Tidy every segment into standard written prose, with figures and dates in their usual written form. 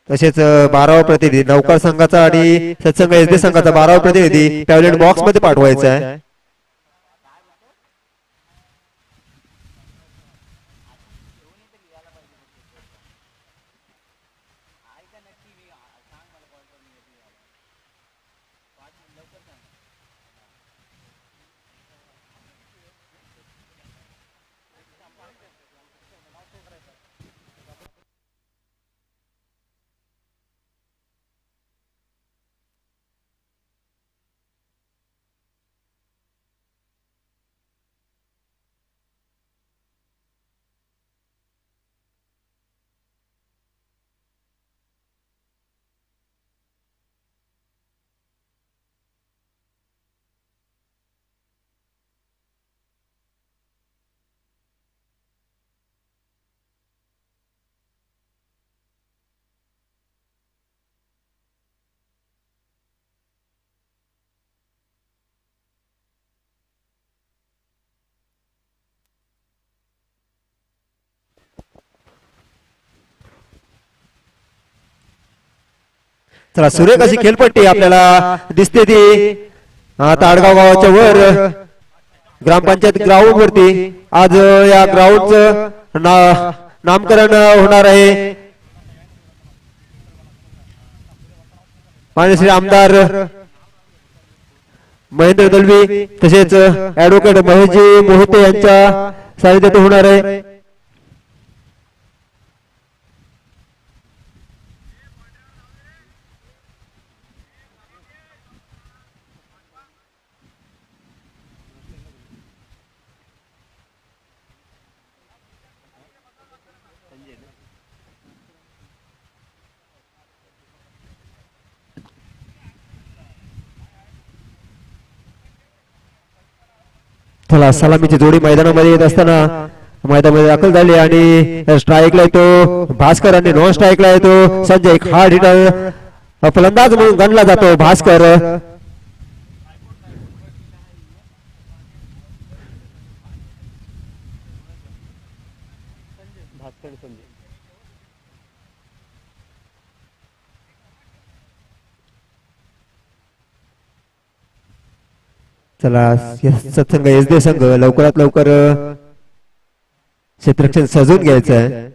तसेच 12वा प्रतिनिधी नौकर संघाचा आणि सत्संग SD संघाचा 12वा प्रतिनिधी पॅव्हलियन बॉक्स मध्ये पाठवायचा आहे. चला सुरेख अशी खेळपट्टी आपल्याला दिसते ती ताडगाव गावाच्या वर ग्रामपंचायत ग्राउंड वरती आज या ग्राउंडचं नामकरण होणार आहे. माननीय आमदार महेंद्र दलवी तसेच ऍडव्होकेट महेशजी मोहिते यांच्या सानिध्यात होणार आहे. चला सलामीची जोडी मैदानामध्ये येत असताना मैदानामध्ये दाखल झाली आणि स्ट्राईकला येतो भास्कर आणि नॉन स्ट्राईकला येतो संजय. हार्ड हिटर फलंदाज म्हणून गणला जातो भास्कर. चला सत्संग SD संघ लवकरात लवकर क्षेत्ररक्षण सजून घ्यायचं आहे.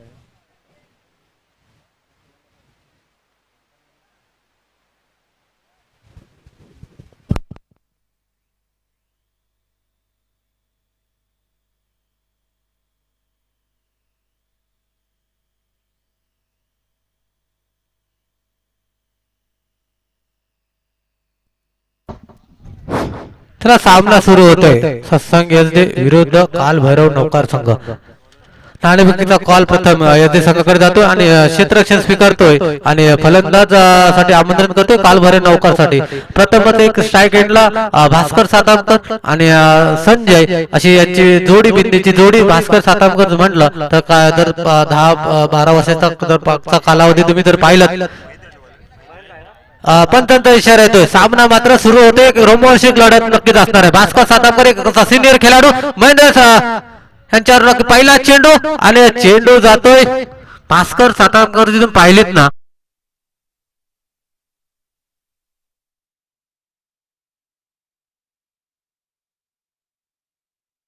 चला सामना सुरू होतोय. सत्संग SD विरुद्ध काल भैरव नौकार संघ. नाणेफेकीचा कॉल प्रथम SD संघाकडे जातोय आणि क्षेत्ररक्षण स्वीकारतोय आणि फलंदाज साठी आमंत्रण करतोय काल भैरव नौकार साठी. प्रथम एक स्ट्राईक एंडला भास्कर सातामकर आणि संजय अशी यांची जोडी बिंदीची जोडी. भास्कर सातामकर म्हटलं तर काय जर 10-12 वर्षाचा जर पाकचा कालावधी तुम्ही जर पाहिलं पण त्यांचा इशारा येतोय. सामना मात्र सुरू होते. रोमांचक लढत नक्कीच असणार आहे. भास्कर सातामकर एक सिनियर खेळाडू महेंद्र यांच्यावर पहिला चेंडू आणि चेंडू जातोय. भास्कर सातामकर जिथून पाहिलेत ना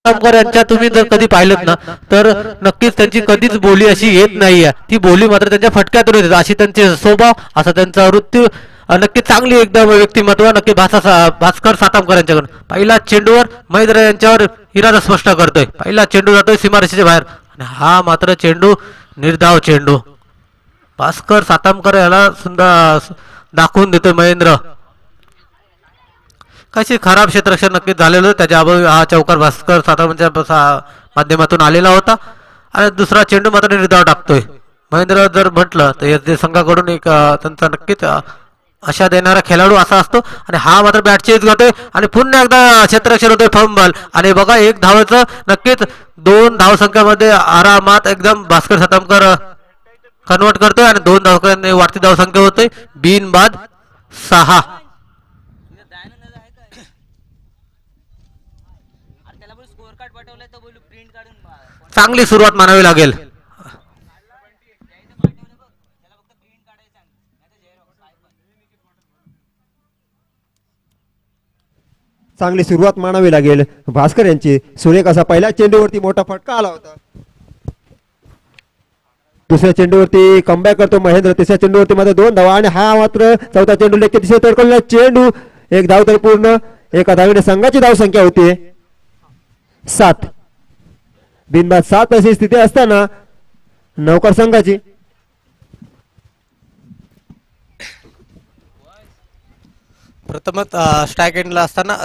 यांच्या तुम्ही जर कधी पाहिलं ना तर नक्कीच त्यांची कधीच बोली अशी येत नाहीये. ती बोली मात्र त्यांच्या फटक्यातून येते. अशी त्यांचे स्वभाव असा त्यांचा वृत्ती नक्की चांगली एकदम व्यक्तिमत्व नक्की भास्कर सातामकर यांच्याकडून. पहिला चेंडूवर महेंद्र यांच्यावर इरादा स्पष्ट करतोय. पहिला चेंडू जातोय सीमारेषेच्या बाहेर आणि हा मात्र चेंडू निर्धाव चेंडू. भास्कर सातामकर याला सुद्धा दाखवून देतोय महेंद्र. कशी खराब क्षेत्ररक्षण नक्कीच झालेलं त्याच्या अभावी हा चौकार भास्कर सातामच्या माध्यमातून आलेला होता आणि दुसरा चेंडू मात्र निर्धाव टाकतोय. महेंद्र जर म्हटलं तर SD संघाकडून एक त्यांचा नक्कीच आशा देणारा खेळाडू असा असतो आणि हा मात्र बॅटची घेतोय आणि पुन्हा एकदा क्षेत्ररक्षण होतोय फंबल आणि बघा एक धावाचं नक्कीच 2 धावसंख्यामध्ये आरामात एकदम भास्कर सातामकर कन्वर्ट करतोय आणि 2 धावसंख्याने वाढती धावसंख्या होतोय. बिनबाद 6. चांगली सुरुवात मानावी लागेल. चांगली सुरुवात मानावी लागेल भास्कर यांची. सुरेख असा पहिल्या चेंडूवरती मोठा फटका आला होता. दुसऱ्या चेंडूवरती कमबॅक करतो महेंद्र. तिसऱ्या चेंडूवरती मात्र 2 धावा आणि हा मात्र चौथा चेंडू लेखी दिशेत तडकवलेला चेंडू. 1 धाव तर पूर्ण. एका धावेने संघाची धाव संख्या होती 7. बिनबाद 7 अशी स्थिती असताना नौकर संघाची प्रथमच स्ट्राईक एंडला असताना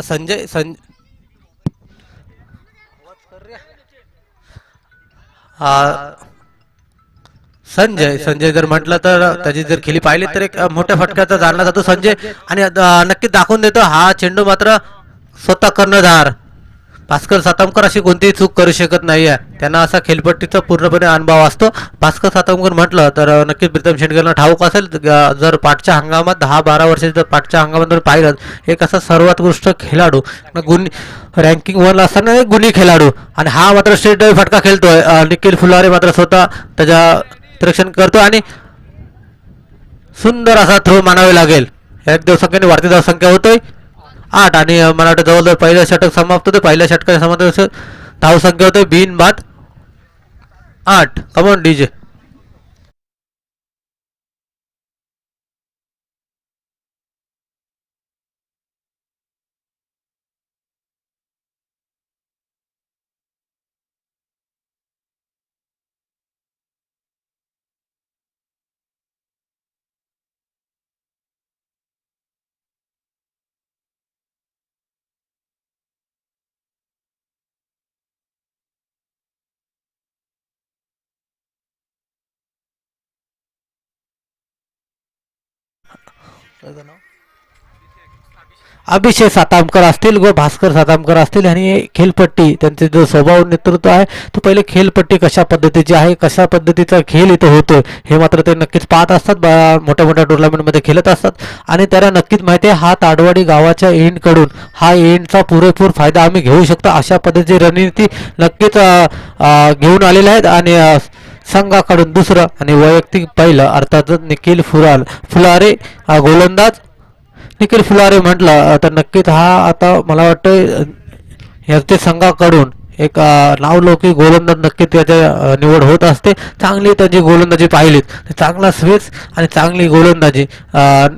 संजय जर म्हटलं तर त्याची जर खेळी पाहिली तर एक मोठ्या फटक्याचा जाणला जातो संजय. आणि नक्कीच दाखवून देतो हा चेंडू मात्र स्वतः कर्णधार भास्कर सातामकर अशी कोणतीही चूक करू शकत नाहीये. त्यांना असा खेळपट्टीचा पूर्णपणे अनुभव असतो. भास्कर सातामकर म्हटलं तर नक्कीच प्रीतम शेंडगेला ठाऊक असेल. जर पाठच्या हंगामात 10-12 वर्षाच्या जर पाठच्या हंगामात जर पाहिलं एक असा सर्वोत्कृष्ट खेळाडू रँकिंग 1 असताना एक गुणी खेळाडू. आणि हा मात्र स्ट्रेट ड्राईव्ह फटका खेळतोय. निखिल फुलारे मात्र स्वतः त्याच्या निरीक्षण करतो आणि सुंदर असा थ्रो मानावे लागेल. एक धावसंख्येने वाढती धावसंख्या होतोय 8. आणि मला वाटतं जवळजवळ पहिलं षटक समाप्त होतं. पहिल्या षटकाने समाप्त धावसंख्या होते बिनबाद 8. Come on DJ. अभिषेक सातामकर असतील व भास्कर सातामकर असतील आणि खेळपट्टी त्यांचे जो स्वभाव नेतृत्व आहे तो पहिले खेळपट्टी कशा पद्धतीची आहे कशा पद्धतीचा खेळ इथं होतोय हे मात्र ते नक्कीच पाहत असतात. मोठ्या मोठ्या टुर्नामेंटमध्ये खेळत असतात आणि त्यांना नक्कीच माहिती आहे हा ताडवाडी गावाच्या एंडकडून हा एंडचा पुरेपूर फायदा आम्ही घेऊ शकतो अशा पद्धतीची रणनीती नक्कीच घेऊन आलेल्या आहेत. आणि संघाकडून दुसरं आणि वैयक्तिक पहिलं अर्थातच निखिल फुलारे गोलंदाज. निखिल फुलारे म्हटलं तर नक्कीच हा आता मला वाटतं याचे संघाकडून एक नावलौकिक गोलंदाज नक्कीच त्याच्या निवड होत असते. चांगली त्यांची गोलंदाजी पाहिलीत चांगला स्विच आणि चांगली गोलंदाजी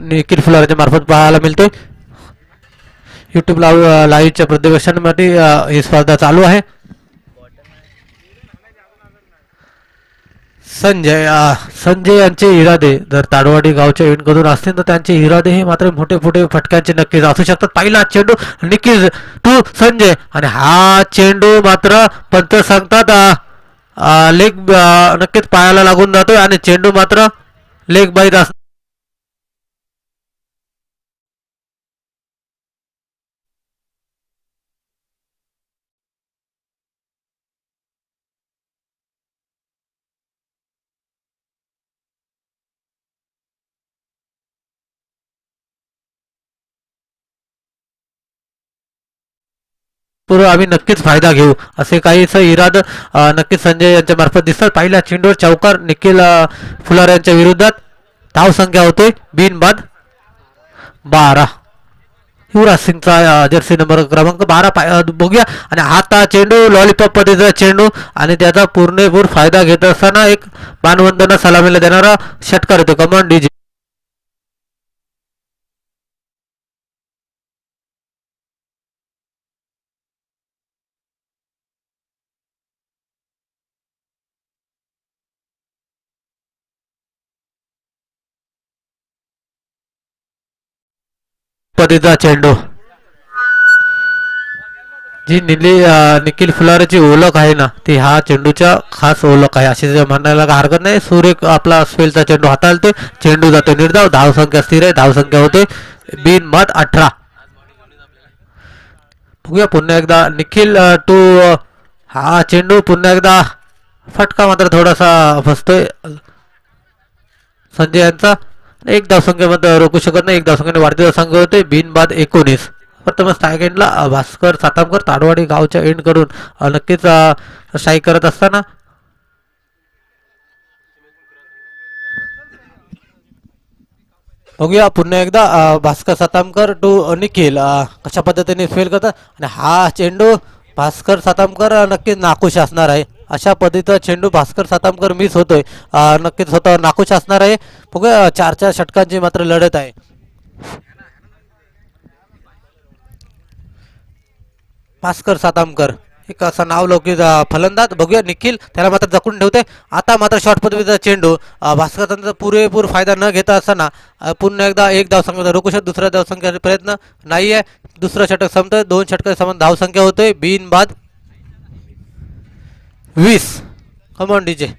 निखिल फुलारेच्या मार्फत पाहायला मिळते. यूट्यूब लाईव्हच्या प्रदर्शनामध्ये ही स्पर्धा चालू आहे. संजय यांचे इरादे जर ताडवाडी गावच्या एंडकडून असतील तर त्यांचे इरादे हे मात्र मोठे फटक्यांचे नक्कीच असू शकतात. पहिला चेंडू निखिल टू संजय आणि हा चेंडू मात्र पंच सांगतात लेग नक्कीच पायाला लागून जातोय आणि चेंडू मात्र लेग बाईट असतो. आम्ही नक्कीच फायदा घेऊ असे काहीच इराद नक्कीच संजय यांच्या मार्फत दिसतात. पहिल्या चेंडूवर चौकार निखिल फुलार यांच्या विरोधात. धाव संख्या होते बिनबाद 12. युवराज सिंगचा जर्सी नंबर क्रमांक 12 बघूया. आणि आता चेंडू लॉलीपॉप पद्धतीचा चेंडू आणि त्याचा पूर्णपूर फायदा घेत असताना एक मानवंदना सलामीला देणारा षटकार येतो. Command DJ. पद्धतीचा चेंडू जी निखिल फुलारेची ओळख आहे ना ती हा चेंडूच्या खास ओळख आहे अशी म्हणायला हरकत नाही. सूर्य आपला स्पेलचा चेंडू हाताळते. चेंडू जातो निर्धाव. धावसंख्या स्थिर आहे. धावसंख्या होते बिनबाद 18. बघूया पुन्हा एकदा निखिल टू हा चेंडू पुन्हा एकदा फटका मात्र थोडासा फसतोय संजय यांचा. एक धावसंख्येमध्ये रोखू शकत नाही. एक धावसंख्येने वाढती धावसंख्या होते बिनबाद 19. प्रथम स्ट्राईक एंडला भास्कर सातामकर ताडवाडी गावच्या एंड कडून नक्कीच स्ट्राईक करत असताना बघूया पुन्हा एकदा भास्कर सातामकर टू निखिल कशा पद्धतीने फेल करतात आणि हा चेंडू भास्कर सातामकर नक्कीच नाखुश असणार आहे. अशा पद्धतीचा चेंडू भास्कर सातामकर मिस होतोय, नक्कीच स्वतः नाखुश असणार आहे. बघूया 4 षटकांची मात्र लढत आहे. भास्कर सातामकर एक असं नाव लौकिक फलंदाज. बघूया निखिल त्याला मात्र जखून ठेवते. आता मात्र शॉर्ट पद्धतीचा चेंडू भास्कर सातामकर पुरेपूर फायदा न घेता असताना पुन्हा एकदा एक धावसंख्या रोखू शकतो. दुसऱ्या धावसंख्याचा प्रयत्न नाही आहे. दुसरं षटक संपतंय. 2 षटक समान धावसंख्या होतोय. बिनबाद 20. Come on DJ.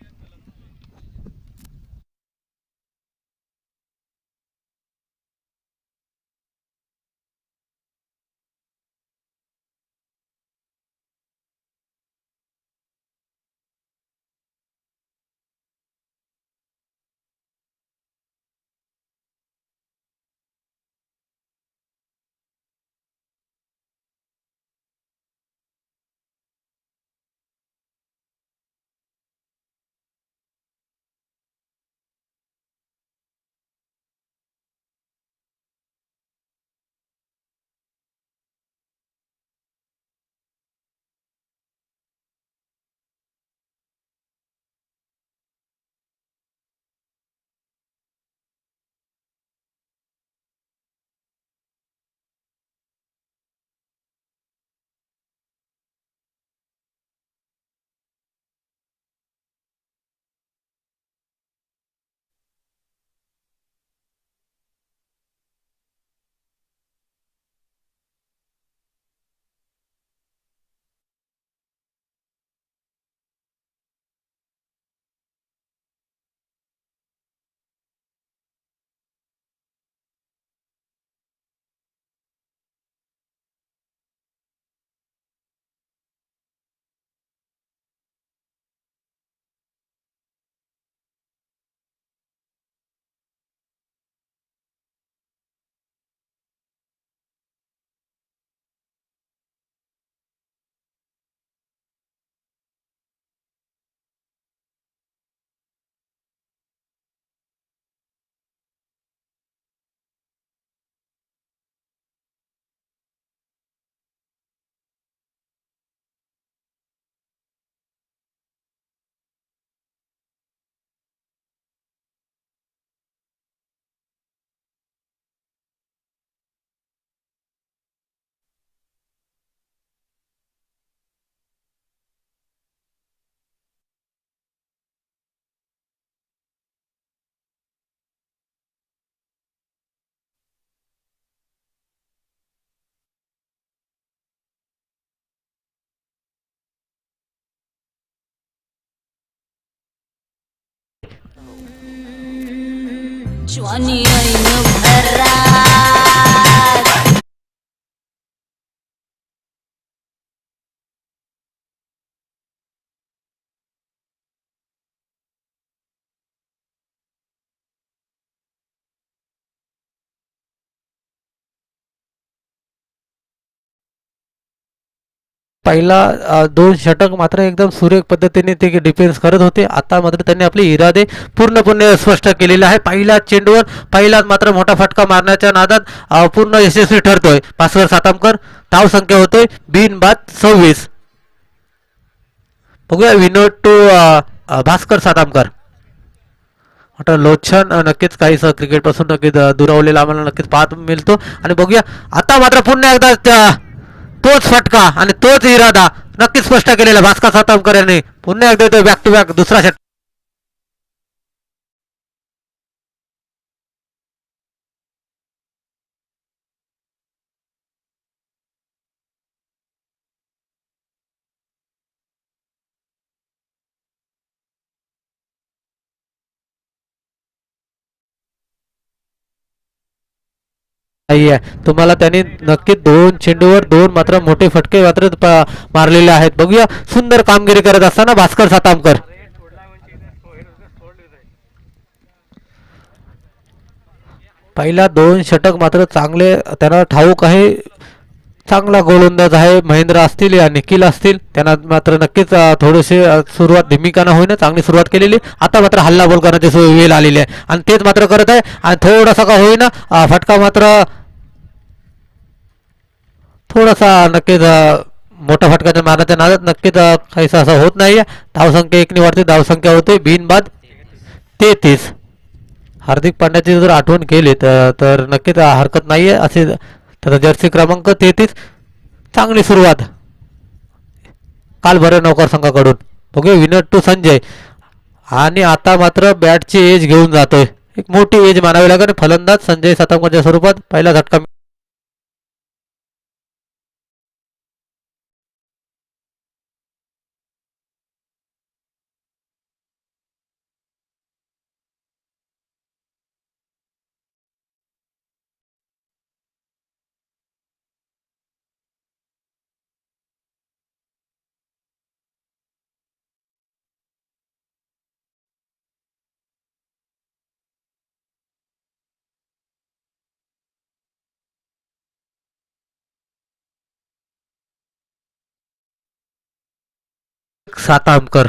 جواني مبهرات. पहिला 2 षटक मात्र एकदम सुरेख पद्धतीने ते डिफेन्स करत होते. आता मात्र त्यांनी आपले इरादे पूर्णपणे स्पष्ट केलेले आहे. पहिल्या चेंडूवर पहिलाच मात्र मोठा फटका मारण्याच्या नादात पूर्ण यशस्वी ठरतोय भास्कर सातामकर. धाव संख्या होतोय बिनबाद 26. बघूया विनोद टू भास्कर सातामकर. आता लोचन नक्कीच काही क्रिकेट पासून नक्कीच दुरावलेला आम्हाला नक्कीच पाहत मिळतो. आणि बघूया आता मात्र पुन्हा एकदा तोच फटका आणि तोच इरादा नक्कीच स्पष्ट केलेला भास्कर सातामकर यांनी. पुन्हा एकदा येतो बॅक टू बॅक दुसरा षटक. नाहीये तुम्हाला त्यांनी नक्कीच 2 चेंडूवर 2 मात्र मोठे फटके मात्र मारलेले आहेत. बघूया सुंदर कामगिरी करत असताना भास्कर सातामकर. पहिला 2 षटक मात्र चांगले त्यांना ठाऊक आहे चांगला गोलंदाज आहे महेंद्र असतील या निखिल असतील, त्यांना मात्र नक्कीच थोडेसे सुरुवात धीमिकानं होईना चांगली सुरुवात केलेली. आता मात्र हल्ला बॉल करण्याची वेळ आलेली आहे आणि तेच मात्र करत आहे आणि थोडासा का होईना फटका मात्र थोडासा नक्कीच मोठा फटका मारण्याच्या नादात नक्कीच काहीसा असं होत नाही. धावसंख्या एकने वाढते, धावसंख्या होते बिनबाद 33. हार्दिक पांड्याची जर आठवण केली तर नक्कीच हरकत नाही आहे. असे त्याचा जर्सी क्रमांक 33. चांगली सुरुवात काल बरं नौकर संघाकडून. बघूया विनर टू संजय आणि आता मात्र बॅटची एज घेऊन जातोय, एक मोठी एज मानावी लागेल. फलंदाज संजय सातांकरच्या स्वरूपात पहिला झटका. सातामकर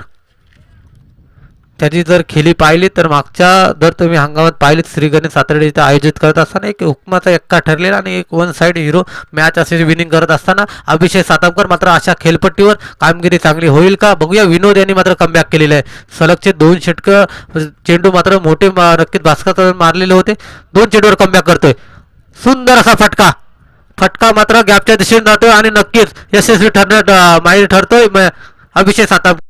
त्याची जर खेळी पाहिली तर मागच्या जर तुम्ही हंगामात पाहिलीत श्री गणेश सातर्डे इथं आयोजित करत असताना एक हुकमाचा एक्का ठरलेला आणि एक वन साइड हिरो मॅच असे विनिंग करत असताना अभिषेक सातामकर मात्र अशा खेळपट्टीवर कामगिरी चांगली होईल का बघूया. विनोद यांनी मात्र कमबॅक केलेलं आहे. सलगचे 2 षटकं चेंडू मात्र मोठे नक्कीच भास्कर मारलेले होते. 2 चेंडूवर कमबॅक करतोय. सुंदर असा फटका मात्र गॅपच्या दिशेने जातोय आणि नक्कीच यशस्वी ठरणार माहीर ठरतोय अभिषेक सातामकर.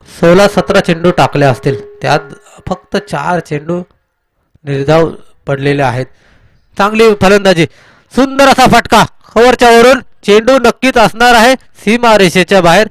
16-17 चेंडू टाकले असतील, त्यात फक्त 4 चेंडू निर्धाव पडलेले आहेत. चांगली फलंदाजी, सुंदर असा फटका कव्हरच्या वरून. चेंडू नक्कीच असणार आहे सीमा रेषेच्या बाहेर.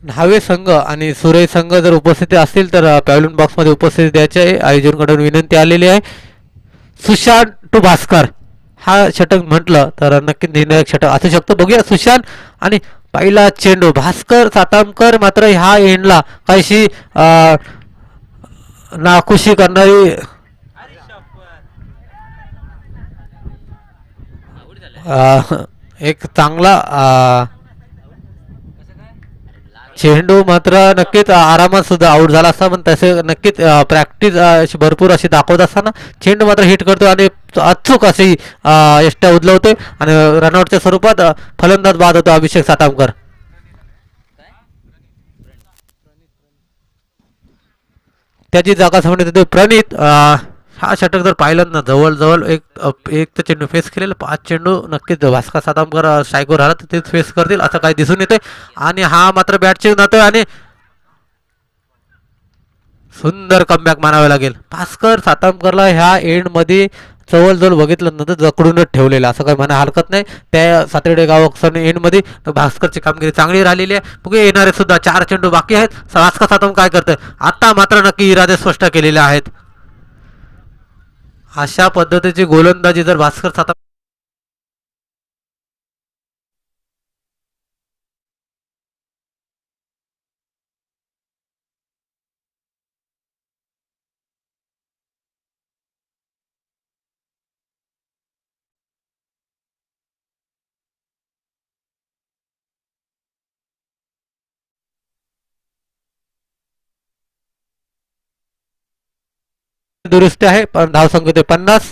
न्हावे संघ आणि सुरई संघ जर उपस्थिती असतील तर पॅव्हलियन बॉक्समध्ये उपस्थिती द्यायची आहे. आयोजकांकडून विनंती आलेली आहे. सुशांत टू भास्कर हा षटक म्हटलं तर नक्कीच निर्णायक षटक असू शकतं. बघूया सुशांत आणि पहिला चेंडू भास्कर सातामकर मात्र ह्या एंडला काहीशी नाखुशी करणारी एक चांगला चेंडू मात्र नक्कीच आरामात सुद्धा आउट झाला असता, पण तसे नक्कीच प्रॅक्टिस भरपूर अशी दाखवत असताना चेंडू मात्र हिट करतो आणि अचूक अशी यष्ट्या उदलवते आणि रनआउटच्या स्वरूपात फलंदाज बाद होतो अभिषेक सातामकर. त्याची जागा समोर येते प्रणित. हा षटक जर पाहिलं ना जवळजवळ एक तर चेंडू फेस केलेलं 5 चेंडू नक्कीच भास्कर सातामकर स्ट्राईकवर आला तर तेच फेस करतील असं काही दिसून येते आणि हा मात्र बॅटचे जातोय आणि सुंदर कमबॅक मानावे लागेल भास्कर सातामकरला ह्या एंड मध्ये जवळजवळ बघितलं ना तर जकडूनच ठेवलेलं असं काही म्हणा हरकत नाही त्या सातर्डे गाव एंड मध्ये भास्करची कामगिरी चांगली राहिलेली आहे बघूया येणारे सुद्धा 4 चेंडू बाकी आहेत भास्कर साताम काय करतोय आता मात्र नक्की इरादे स्पष्ट केलेले आहेत अशा पद्धतीची गोलंदाजी जर भास्कर साताम दुरुस्ती आहे पण धावसंख्या ते 50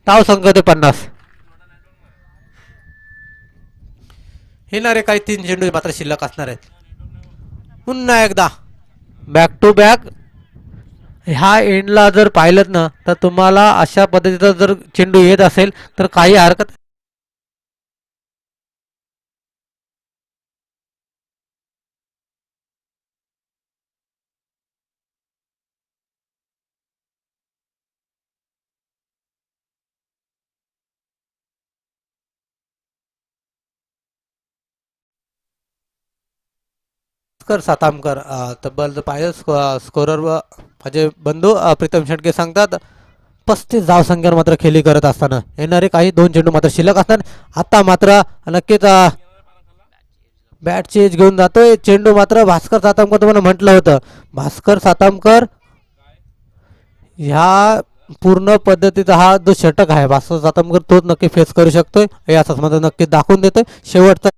धावसंख्या ते 50 येणारे काही 3 चेंडू मात्र शिल्लक असणार आहेत पुन्हा एकदा बॅक टू बॅक ह्या एंडला जर पाहिलं ना तर तुम्हाला अशा पद्धतीचा जर चेंडू येत असेल तर काही हरकत कर सातामकर तब्बल जर पाहिलं स्कोरर माझे बंधू प्रीतम शेटके सांगतात 35 धावसंख्येवर मात्र खेळी करत असताना येणारे काही 2 चेंडू मात्र शिल्लक असताना आता मात्र नक्कीच बॅट चेंज घेऊन जातोय चेंडू मात्र भास्कर सातामकर तुम्हाला म्हटलं होतं भास्कर सातामकर ह्या पूर्ण पद्धतीचा हा जो षटक आहे भास्कर सातामकर तोच नक्की फेस करू शकतोय या मध्ये नक्की दाखवून देतोय शेवटचा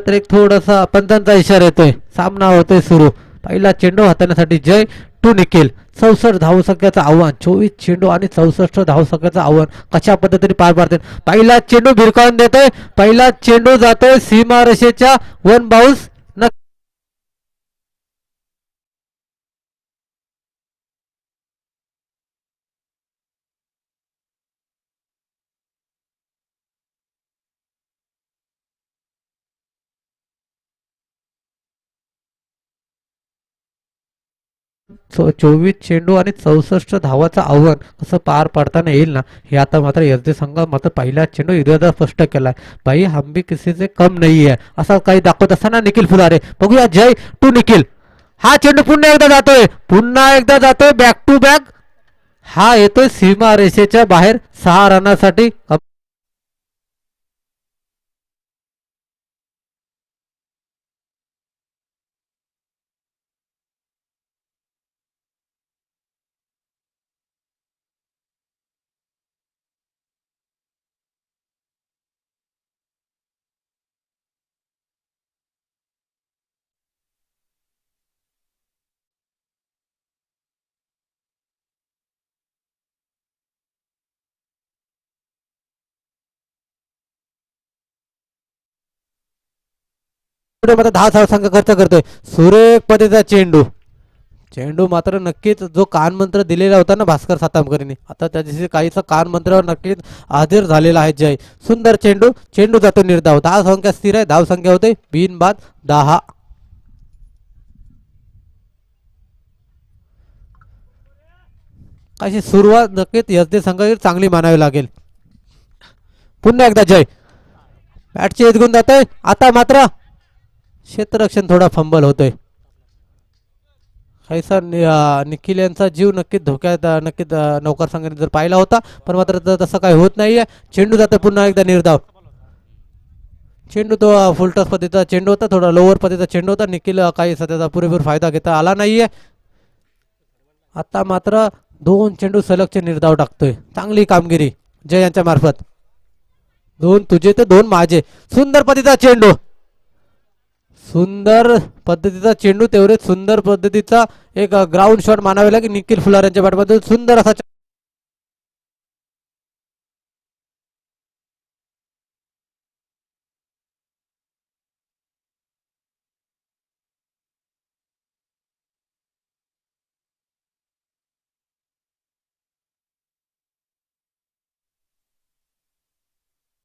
तर एक थोडासा पंचांचा इशारा येतोय, सामना होतोय सुरू. पहिला चेंडू हाताळण्यासाठी जय टू निखिल. 64 धावसंख्याचं आव्हान, 24 चेंडू आणि 64 धावसंख्याचं आव्हान कशा पद्धतीने पार पाडते. पहिला चेंडू भिरकावून देतोय, पहिला चेंडू जातोय सीमारेषेच्या वन बाउन्स. 24 चेंडू आणि 64 धावाचं आव्हान कसं पार पाडताना येईल ना, हे आता मात्र एसडी संघ मात्र पहिला चेंडू इरादा स्पष्ट केलाय. भाई हम भी किसी से कम नाही आहे असं काही दाखवत असताना निखिल फुलारे. बघूया जय टू निखिल. हा चेंडू पुन्हा एकदा जातोय, पुन्हा एकदा जातोय बॅक टू बॅक. हा येतोय सीमा रेषेच्या बाहेर 6 रनासाठी. मात्र 10 धावसंख खर्च करतोय. सुरेख पद्धतीचा चेंडू. चेंडू मात्र नक्कीच जो कान मंत्र दिलेला होता ना भास्कर सातामकरनी, आता त्याच्याशी काहीसा कान मंत्रावर नक्कीच आधीर झालेला आहे जय. सुंदर चेंडू, चेंडू जातो निर्धाव. धावसंख्या स्थिर आहे, धावसंख्या होते बिनबाद 10. अशी सुरुवात नक्कीच एसडी संघाची चांगली मानावी लागेल. पुन्हा एकदा जय बॅटची एजगून जातोय. आता मात्र क्षेत्ररक्षण थोडा फंबल होतोय. काहीसा निखिल यांचा जीव नक्कीच धोक्यात नक्कीच नौकर संघाने जर पाहिला होता, पण मात्र तसं काही होत नाहीये. चेंडू जातो पुन्हा एकदा निर्धाव. चेंडू तो फुलटॉस पद्धतीचा चेंडू होता, थोडा लोअर पद्धतीचा चेंडू होता. निखिल काही त्याचा पुरेपूर फायदा घेता आला नाहीये. आता मात्र 2 चेंडू सलगचे निर्धाव टाकतोय. चांगली कामगिरी जय यांच्या मार्फत. 2 तुझे तर 2 माझे. सुंदर पद्धतीचा चेंडू, सुंदर पद्धतीचा चेंडू, तेवढेच सुंदर पद्धतीचा एक ग्राउंड शॉट मानावे लागेल निखिल फुलार यांच्या बॅटमधून. सुंदर असा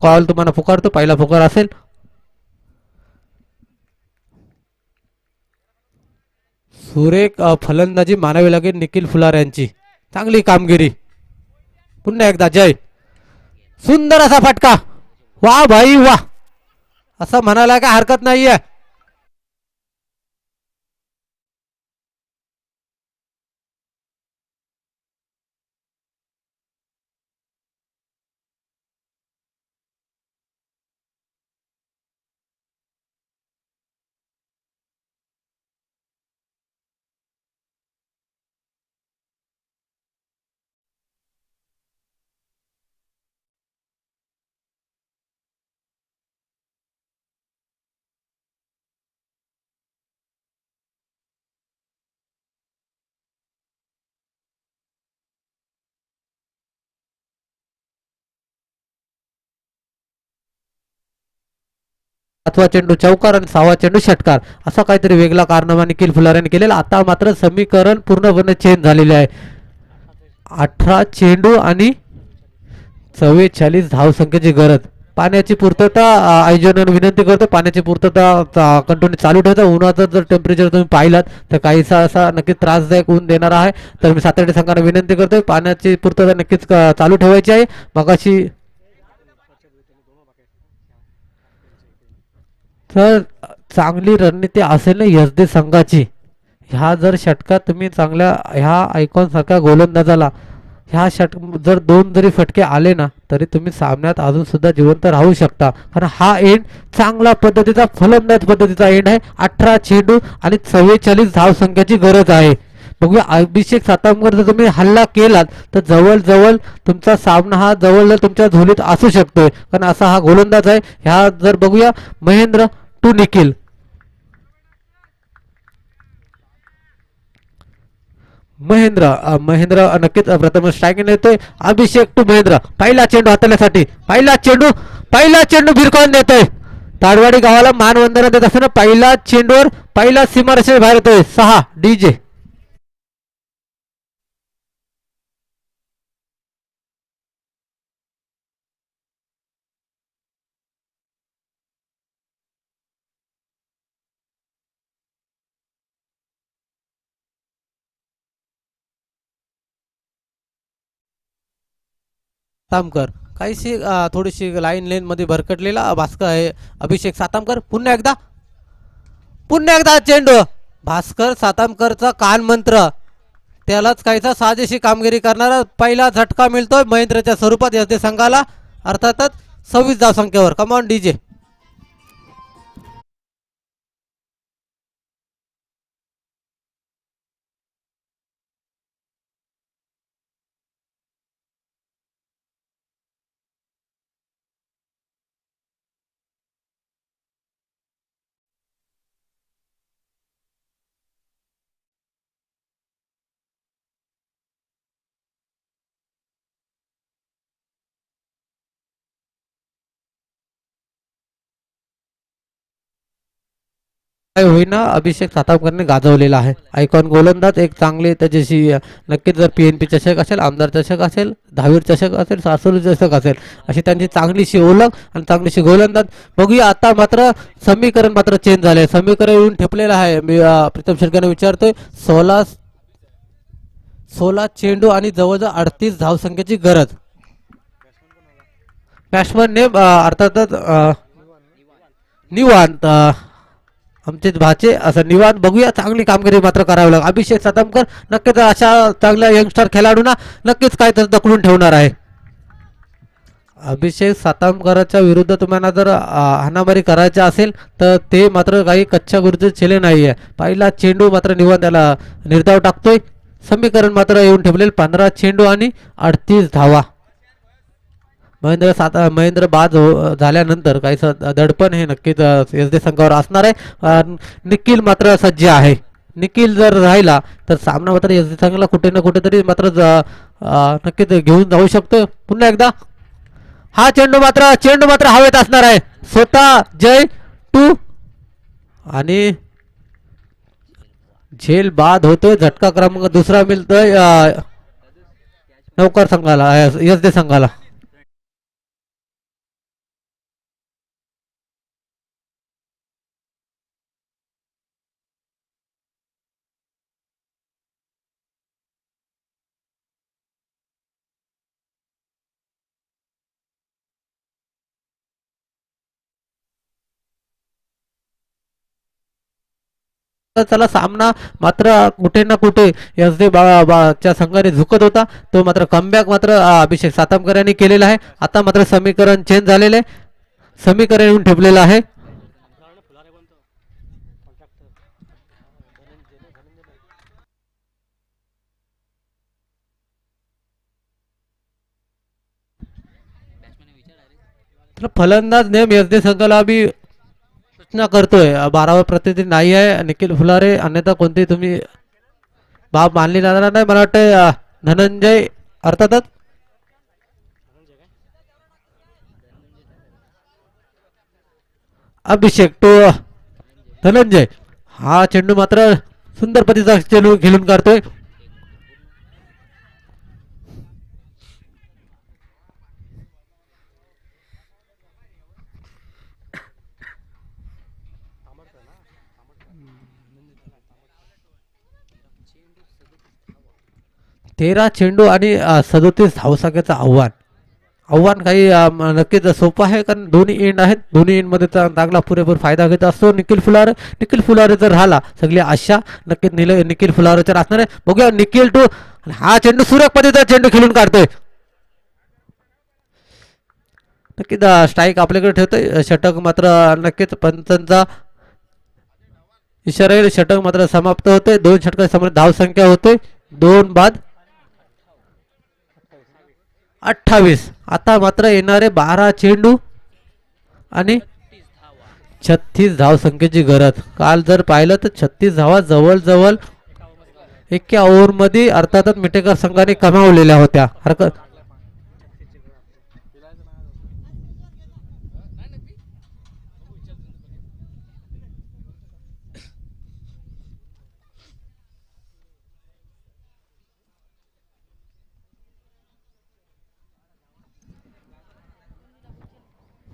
कॉल तुम्हाला पुकारतो. पहिला पुकार असेल. सुरेख फलंदाजी मानावी लागेल निखिल फुलार यांची. चांगली कामगिरी. पुन्हा एकदा जय. सुंदर असा फटका. वा भाई वा, असं म्हणायला काय हरकत नाहीये. पाचवा चेंडू चौकार आणि 6वा चेंडू षटकार, असा काहीतरी वेगळा कारनामा निखिल फुलार यांनी केलेला. आता मात्र समीकरण पूर्णपणे चेंज झालेले आहे. 18 चेंडू आणि 44 धावसंख्येची गरज. पाण्याची पूर्तता आयोजन विनंती करतो, पाण्याची पूर्तता कंटिन्यू चालू ठेवता. उन्हाचं जर टेम्परेचर तुम्ही पाहिलात तर काहीसा असा नक्कीच त्रासदायक ऊन देणार आहे. तर मी सातारा संघाला विनंती करतोय पाण्याची पूर्तता नक्कीच चालू ठेवायची आहे. मगाशी तर चांगली रणनीती असेल ना एसडी संघाची. ह्या जर षटकात तुम्ही चांगल्या ह्या आयकॉन सारख्या गोलंदाजाला ह्या जर 2 जरी फटके आले ना, तरी तुम्ही सामन्यात अजून सुद्धा जिवंत राहू शकता. कारण हा एंड चांगला पद्धतीचा फलंदाज पद्धतीचा एंड आहे. 18 चेंडू आणि 44 धावसंख्येची गरज आहे. बघूया अभिषेक सातामकर जर तुम्ही हल्ला केलात तर जवळ तुमचा सामना हा जवळ तुमच्या झोलीत असू शकतोय, कारण असा हा गोलंदाज आहे. ह्या जर बघूया महेंद्र टू निखिल. महेंद्र नक्कीच प्रथम स्ट्राईक येतोय. अभिषेक टू महेंद्र. पहिला चेंडू हाताळण्यासाठी. पहिला चेंडू भिरकावून देतोय. ताडवाडी गावाला मानवंदना देत असताना पहिला चेंडूवर पहिला सीमारेषे बाहेर येतोय. 6 DJ. सातामकर काहीशी थोडीशी लाईन लेन मध्ये भरकटलेला भास्कर आहे. अभिषेक सातामकर पुन्हा एकदा चेंडू. भास्कर सातामकरचा कान मंत्र. त्यालाच काहीसा साजेशी कामगिरी करणारा पहिला झटका मिळतोय महेंद्रच्या स्वरूपात या संघाला. अर्थातच 26 धावसंख्येवर. Come on DJ. काय होईना अभिषेक सातामकरने गाजवलेला आहे. आयकॉन गोलंदाज एक चांगले त्याच्याशी नक्कीच जर PNP चषक असेल, आमदार चषक असेल, दहावीर चषक असेल, सासोली चषक असेल अशी त्यांची चांगलीशी ओळख आणि चांगलीशी गोलंदाज. बघूया आता मात्र समीकरण मात्र चेंज झाले. समीकरण येऊन ठेपलेलं आहे. मी प्रीतम शेटकरने विचारतोय. 16 चेंडू आणि जवळजवळ 38 धावसंख्येची गरज. बॅट्समनने अर्थातच निवांत आमचे भाचे असं निवांत. बघूया चांगली कामगिरी मात्र करावी लागेल. अभिषेक सातामकर नक्कीच अशा चांगल्या यंगस्टर खेळाडूंना नक्कीच काय तर दखलून ठेवणार आहे. अभिषेक सातामकरच्या विरुद्ध तुम्हाला जर हाणामारी करायची असेल तर ते मात्र काही कच्च्या गुरुचे छेले नाही आहे. पहिला चेंडू मात्र निवांत त्याला निर्धाव टाकतोय. समीकरण मात्र येऊन ठेवलेले 15 चेंडू आणि 38 धावा. महेंद्र बाद झाल्यानंतर काही दडपण हे नक्कीच SD संघावर असणार आहे. निखिल मात्र सज्ज आहे. निखिल जर राहिला तर सामना मात्र SD संघाला कुठे ना कुठेतरी मात्र नक्कीच घेऊन जाऊ शकतो. पुन्हा एकदा हा चेंडू मात्र हवेत असणार आहे. स्वतः जय टू आणि झेल बाद होतोय. झटका क्रमांक दुसरा मिळतोय नौकर संघाला, SD संघाला. चला सामना मात्र कुठे ना कुठे SD च्या संघाने झुकत होता. तो मात्र कमबॅक मात्र अभिषेक सातामकर यांनी केलेला आहे. आता मात्र समीकरण चेंज झालेले. समीकरण येऊन ठेवलेलं आहे. फलंदाज नेम SD संघाला बी सूचना करतोय. 12वा प्रतिनिधी नाही आहे निखिल फुलारे. अन्यथा कोणती तुम्ही बाब मानली जाणार नाही. मला वाटतं धनंजय अर्थातच अभिषेक तो धनंजय. हा चेंडू मात्र सुंदर पद्धतीचा चेंडू खेळून काढतोय. तेरा चेंडू आणि 37 धावसंख्येचं आव्हान काही नक्कीच सोपं आहे. कारण दोन्ही एंड आहेत. दोन्ही एंड मध्ये चांगला पुरेपूर फायदा घेत असतो निखिल फुलारे जर राहिला सगळी आशा नक्कीच निखिल फुलारेच्या असणार आहे. बघूया निखिल टू. हा चेंडू सुरेख पद्धतीचा चेंडू खेळून काढतोय. नक्कीच स्ट्राईक आपल्याकडे ठेवतोय. षटक मात्र नक्कीच पंचांचा इशारा. षटक मात्र समाप्त होतोय. 2 षटकासमोर धावसंख्या होतोय 2 बाद 28. आता मात्र येणारे 12 चेंडू आणि 36 धावसंख्येची गरज. काल जर पाहिलं तर 36 धावा जवळजवळ एका ओव्हरमध्ये अर्थातच मिटेकर संघाने कमावलेल्या होत्या. हरकत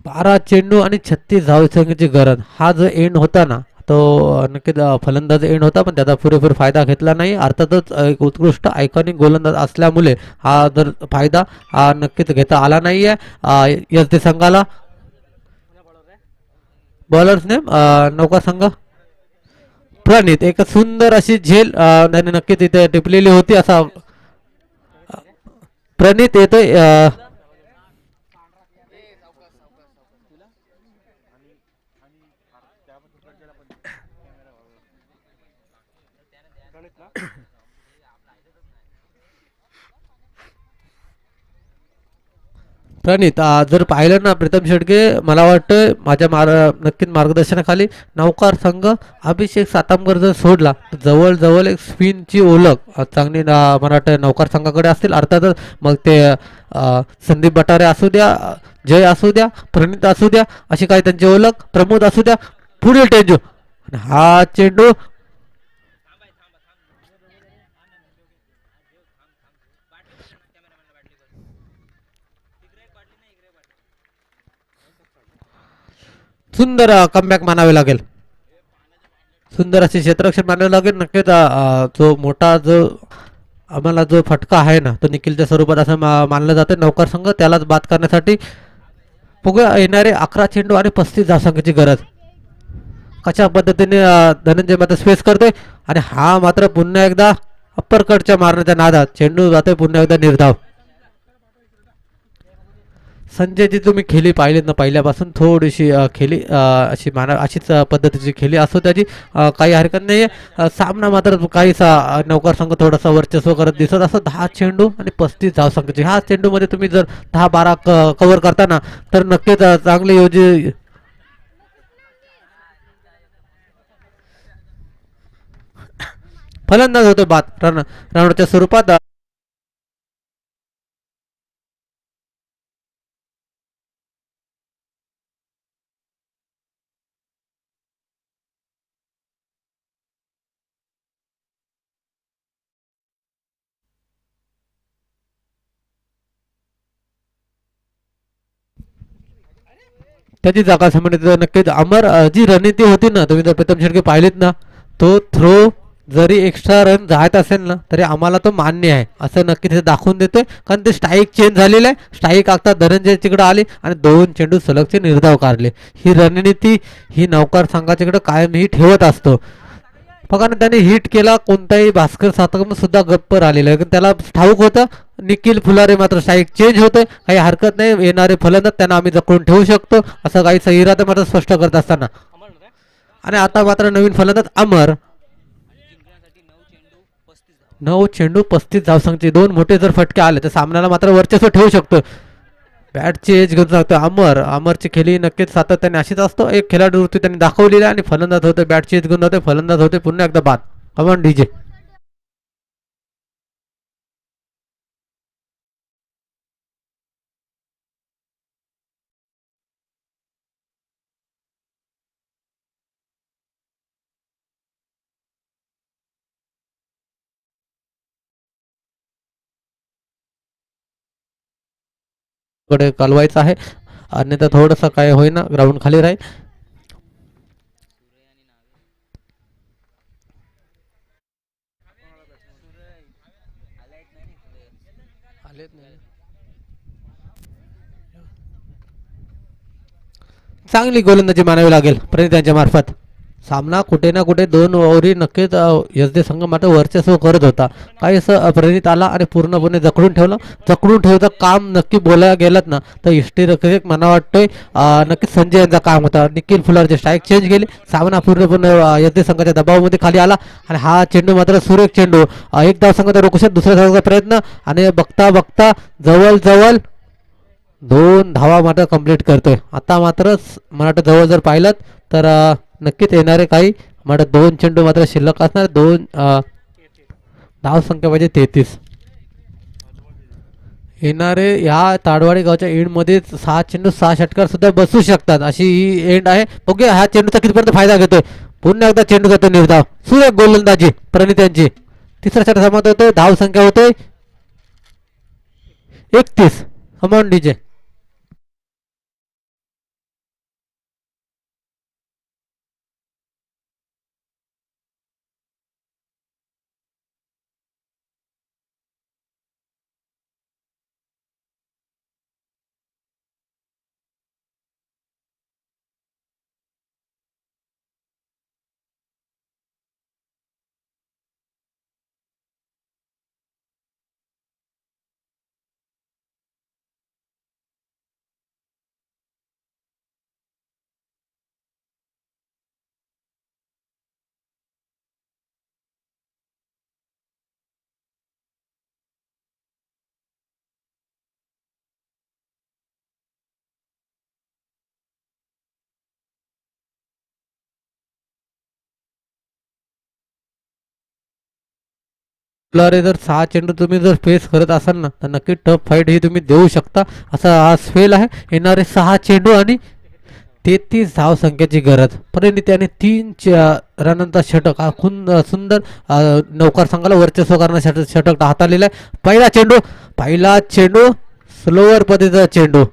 बारा चेंडू आणि 36 धावसंख्येची गरज. हा जो एंड होता ना तो नक्कीच फलंदाज एंड होता, पण त्याचा पुरेपूर फायदा घेतला नाही. अर्थातच एक उत्कृष्ट आयकॉनिक गोलंदाज असल्यामुळे हा जर फायदा नक्कीच घेता आला नाहीये एस डी संघाला. बॉलर्स नेम नौका संघ प्रणित. एक सुंदर अशी झेल त्याने नक्कीच इथे टिपलेली होती. असा प्रणित येतोय. प्रणित जर पाहिलं ना प्रीतम शेडके, मला वाटतं माझ्या नक्कीच मार्गदर्शनाखाली नौकार संघ अभिषेक सातामकर जर सोडला तर जवळजवळ एक स्पिनची ओळख चांगली मला वाटतं नौकार संघाकडे असतील. अर्थातच मग ते संदीप बटारे असू द्या, जय असू द्या, प्रणित असू द्या, अशी काही त्यांची ओळख, प्रमोद असू द्या. पुढील चेंडू आणि हा चेंडू सुंदर कमबॅक मानावे लागेल. सुंदर असे क्षेत्ररक्षण मानावे लागेल. नक्कीच जो मोठा जो आम्हाला जो फटका आहे ना तो निखिलच्या स्वरूपात असं मानलं जातं. नौकार संघ त्यालाच बाद करण्यासाठी बघूया येणारे 11 चेंडू आणि 35 धावसंख्येची गरज. कशा पद्धतीने धनंजय मात्र स्पेस करतोय आणि हा मात्र पुन्हा एकदा अप्परकटच्या मारण्याच्या नादात चेंडू जातोय पुन्हा एकदा निर्धाव. संजयची तुम्ही खेळी पाहिलीत ना पहिल्यापासून थोडीशी खेळी अशी अशीच पद्धतीची खेळी असो त्याची काही हरकत नाही आहे. सामना मात्र काहीसा नौकार संघ थोडासा वर्चस्व करत दिसत असं. 10 चेंडू आणि 35 धावसंख्येची. ह्या चेंडूमध्ये तुम्ही जर 10-12 कव्हर करताना तर नक्कीच चांगली योजी फलंदाज होतो बाद रनआउटच्या स्वरूपात. त्याची जागा संबंधित नक्कीच अमर जी रणनीती होती ना तुम्ही जर प्रथम षटके पाहिलीत ना तो थ्रो जरी एक्स्ट्रा रन जात असेल ना तरी आम्हाला तो मान्य आहे असं नक्की ते दाखवून देतोय. कारण ते स्ट्राईक चेंज झालेलं आहे. स्ट्राईक आता धनंजय तिकडे आली आणि 2 चेंडू सलगचे निर्धाव काढले. ही रणनीती ही नौकार संघाच्याकडे कायम ही ठेवत असतो. बघा ना त्याने हिट केला कोणताही भास्कर सातकम सुद्धा गप्प राहिलेला आहे. त्याला ठाऊक होतं निखिल फुलारे मात्र स्ट्राईक चेंज होतोय. काही हरकत नाही, येणारे फलंदाज त्यांना आम्ही जखडून ठेवू शकतो असं काही इरादा मात्र स्पष्ट करत असताना. आणि आता मात्र नवीन फलंदाज अमर. 9 चेंडू 35 धावसंख्येचे 2 मोठे जर फटके आले तर सामन्याला मात्र वर्चस्व ठेवू शकतो. बॅटची एज घेऊन सांगतो अमरची खेळी नक्कीच सातत्याने अशीच असतो. एक खेळाडू वृत्ती त्यांनी दाखवलेली आणि फलंदाज होते बॅटची एज घेऊन जाते. फलंदाज होते पुन्हा एकदा बाद. कमान डीजे कडे कालवायचं आहे अन्यथा थोडंसं काय होईना ग्राउंड खाली राहील. चांगली गोलंदाजी मानावी लागेल प्रणित यांच्या मार्फत. सामना कुठे ना कुठे 2 ओव्हरी नक्कीच एस डी संघ मात्र वर्चस्व करत होता. काही असं प्रणित आला आणि पूर्णपणे जखडून ठेवलं. जखडून ठेवतं काम नक्की बोलायला गेलात ना तर इष्टिरक्षक मला वाटतंय नक्कीच संजय यांचा काम होता. निखिल फुलारचे स्ट्राईक चेंज केले. सामना पूर्णपणे एस डी संघाच्या दबावामध्ये खाली आला आणि हा चेंडू मात्र सुरेख चेंडू. एक धाव संघाचा रोखू दुसऱ्या संघाचा प्रयत्न आणि बघता बघता जवळ 2 धावा मात्र कंप्लीट करतोय. आता मात्र मला वाटतं जवळ जर पाहिलं तर नक्कीच येणारे काही मात्र 2 चेंडू मात्र शिल्लक असणार. धाव संख्या पाहिजे 33. येणारे या ताडवाडी गावच्या एंड मध्ये 6 चेंडू 6 षटकार सुद्धा बसू शकतात अशी ही एंड आहे. बघूया हा चेंडूचा कितीपर्यंत फायदा घेतोय. पुन्हा एकदा चेंडू घेतो निर्धाव. सुरेख गोलंदाजी प्रणित यांची. तिसरा षटक समाप्त होतोय. धाव संख्या होते 31. Amount DJ. जर 6 चेंडू तुम्ही जर फेस करत असाल ना तर नक्की टफ फाईट ही तुम्ही देऊ शकता. असा हा स्पेल आहे. येणारे 6 चेंडू आणि 33 धाव संख्येची गरज. परिणित याने 3 रनांचा षटक हा सुंदर नौकार संघाला वर्चस्व करण्यासाठी षटक हाताळलेला आहे. पहिला चेंडू स्लोअर पद्धतीचा चेंडू.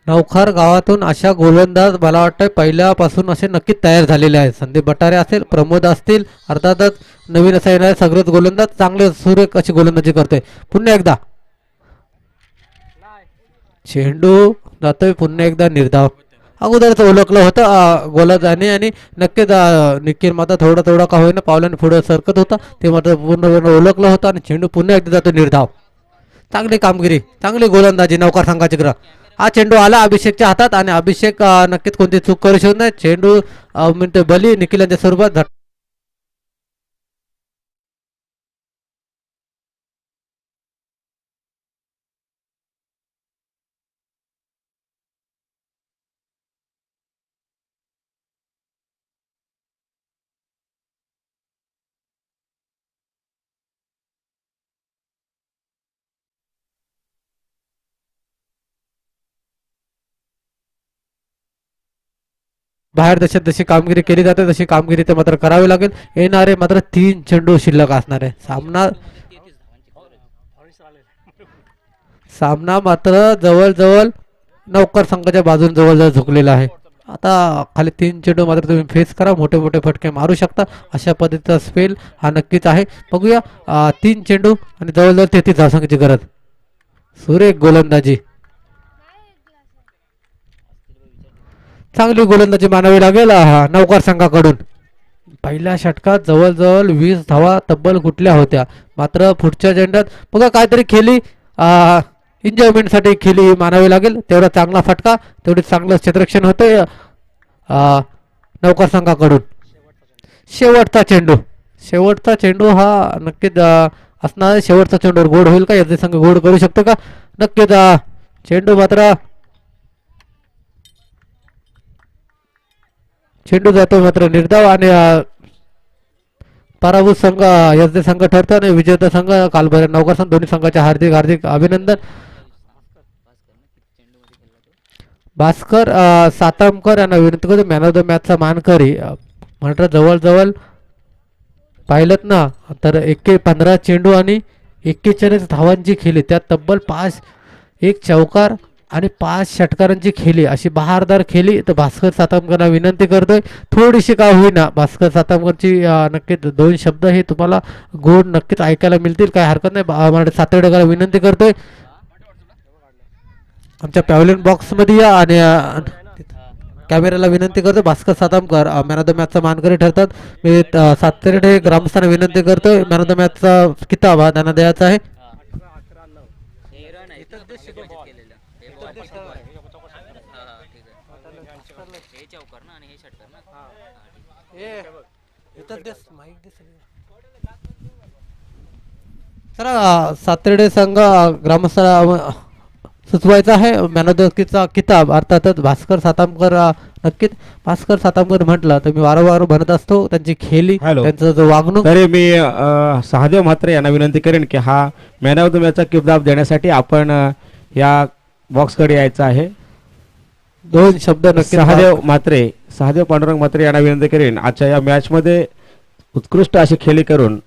नवखार गावातून अशा गोलंदाज मला वाटतं पहिल्यापासून असे नक्कीच तयार झालेले आहेत. संदीप बटारे असेल, प्रमोद असतील, अर्थातच नवीन असा येणारे सगळेच गोलंदाज चांगले सुरेख अशी गोलंदाजी करते. पुन्हा एकदा चेंडू जातोय. पुन्हा एकदा निर्धाव. अगोदरच ओळखलं होतं गोलंदाजाने आणि नक्कीच निखिल मात्र थोडा का होईना पावलाने पुढे सरकत होता ते मात्र पूर्णपणे ओळखलं होतं आणि चेंडू पुन्हा एकदा जातो निर्धाव. चांगली कामगिरी, चांगली गोलंदाजी नौकार संघाची ग्रह. हा चेंडू आला अभिषेकच्या हातात आणि अभिषेक नक्कीच कोणती चूक करू शकत नाही. चेंडू म्हणजे बली निखिल यांच्या स्वरूपात बाहेर देशात जशी कामगिरी केली जाते तशी कामगिरी ते मात्र करावी लागेल. येणारे मात्र 3 चेंडू शिल्लक असणार आहे. सामना मात्र जवळजवळ नौकर संघाच्या बाजून जवळजवळ झुकलेला आहे. आता खाली 3 चेंडू मात्र तुम्ही फेस करा. मोठे फटके मारू शकता अशा पद्धतीचा स्पेल हा नक्कीच आहे. बघूया 3 चेंडू आणि जवळजवळ 33 धावसंख्येची गरज. सुरेख गोलंदाजी, चांगली गोलंदाजी मानावी लागेल नौकार संघाकडून. पहिल्या षटकात जवळजवळ 20 धावा तब्बल कुठल्या होत्या. मात्र पुढच्या चेंडूत बघा काहीतरी खेळली एन्जॉयमेंटसाठी खेळी मानावी लागेल. तेवढा चांगला फटका, तेवढी चांगलं क्षेत्ररक्षण होते नौकार संघाकडून. शेवटचा चेंडू हा नक्कीच असणार. शेवटचा चेंडूवर गोड होईल का? याचे संघ गोड करू शकतो का? नक्कीच चेंडू मात्र चेंडू जातो मात्र निर्धाव आणि पराभूत संघ याचे संघ ठरतो आणि विजेता संघ कालभर नौकार संघ दोन्ही संघाचे हार्दिक अभिनंदन. भास्कर सातामकर यांना विनंती करतो मॅन ऑफ द मॅचचा मानकरी. म्हटलं जवळजवळ पाहिलं ना तर 15 चेंडू आणि 41 धावांची खेळी, त्यात तब्बल 1 चौकार आणि 5 षटकारांची खेळी अशी बहारदार खेळी. तर भास्कर सातामकरांना विनंती करतोय थोडीशी का होईना भास्कर सातामकरची नक्कीच 2 शब्द हे तुम्हाला गोड नक्कीच ऐकायला मिळतील, काय हरकत नाही. सातवडेकरांना विनंती करतोय आमच्या पॅव्हलियन बॉक्समध्ये या आणि कॅमेराला विनंती करतो. भास्कर सातामकर मॅन ऑफ द मॅचचा मानकरी ठरतात. मी सातर्डे ग्रामस्थांना विनंती करतोय मॅन ऑफ द मॅचचा किताब हा त्यांना द्यायचा आहे. सर सातर्डे संघ ग्रामस्थ सुचवायचा आहे. मॅन ऑफ द मॅचचा किताब अर्थातच भास्कर सातामकर. नक्कीच भास्कर सातामकर म्हटलं तर मी वारंवार म्हणत असतो त्यांची खेळी, हॅलो. त्यांचं जो वागणूक. तरी मी सहदेव म्हात्रे यांना विनंती करेन की हा मॅन ऑफ द मॅचचा किताब देण्यासाठी आपण या बॉक्सकडे यायचं आहे. दोन शब्द नक्की सहदेव पांडुरंग म्हात्रे यांना विनंती करेन आजच्या या मॅच मध्ये उत्कृष्ट अशी खेळी करून